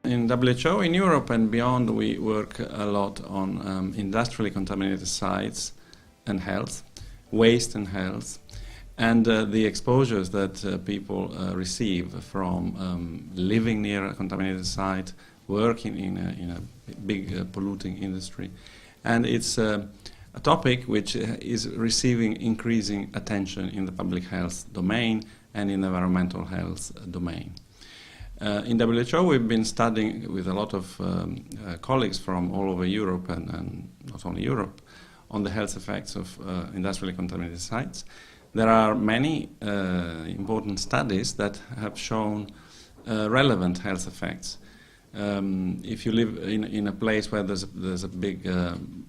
in WHO, in Europe and beyond, we work a lot on industrially contaminated sites and health, waste and health, and the exposures that people receive from living near a contaminated site, working in a big polluting industry. And it's a topic which is receiving increasing attention in the public health domain and in the environmental health domain. In WHO, we've been studying with a lot of colleagues from all over Europe and not only Europe on the health effects of industrially contaminated sites. There are many important studies that have shown relevant health effects. If you live in a place where there's a big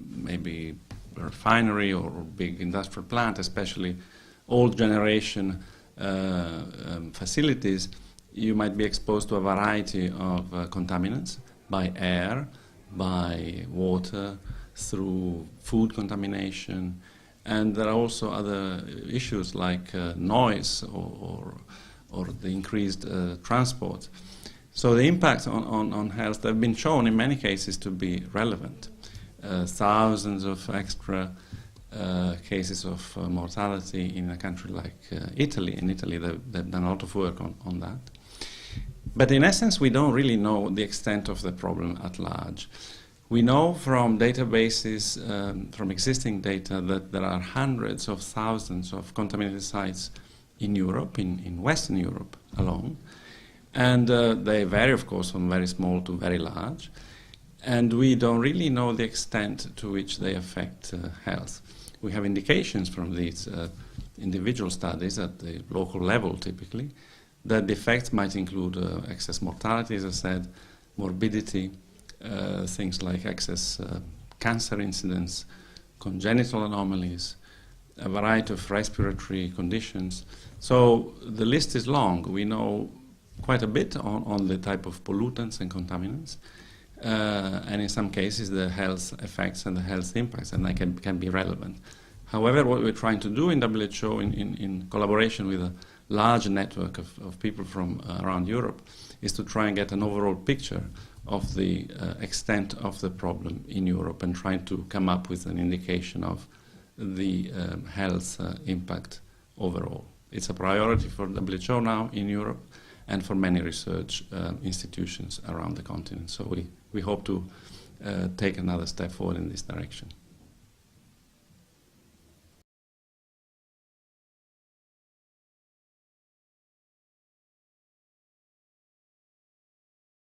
maybe refinery or big industrial plant, especially old generation facilities, you might be exposed to a variety of contaminants by air, by water, through food contamination, and there are also other issues like noise or the increased transport. So the impact on health have been shown in many cases to be relevant. Thousands of extra cases of mortality in a country like Italy. In Italy, they've done a lot of work on that. But in essence, we don't really know the extent of the problem at large. We know from databases, from existing data, that there are hundreds of thousands of contaminated sites in Europe, in Western Europe alone. And they vary, of course, from very small to very large. And we don't really know the extent to which they affect health. We have indications from these individual studies at the local level, typically, that the effects might include excess mortality, as I said, morbidity, things like excess cancer incidence, congenital anomalies, a variety of respiratory conditions. So the list is long. We know quite a bit on the type of pollutants and contaminants, and in some cases the health effects and the health impacts, and they can be relevant. However, what we're trying to do in WHO, in collaboration with a large network of people from around Europe, is to try and get an overall picture of the extent of the problem in Europe and trying to come up with an indication of the health impact overall. It's a priority for WHO now in Europe and for many research institutions around the continent. So we hope to take another step forward in this direction.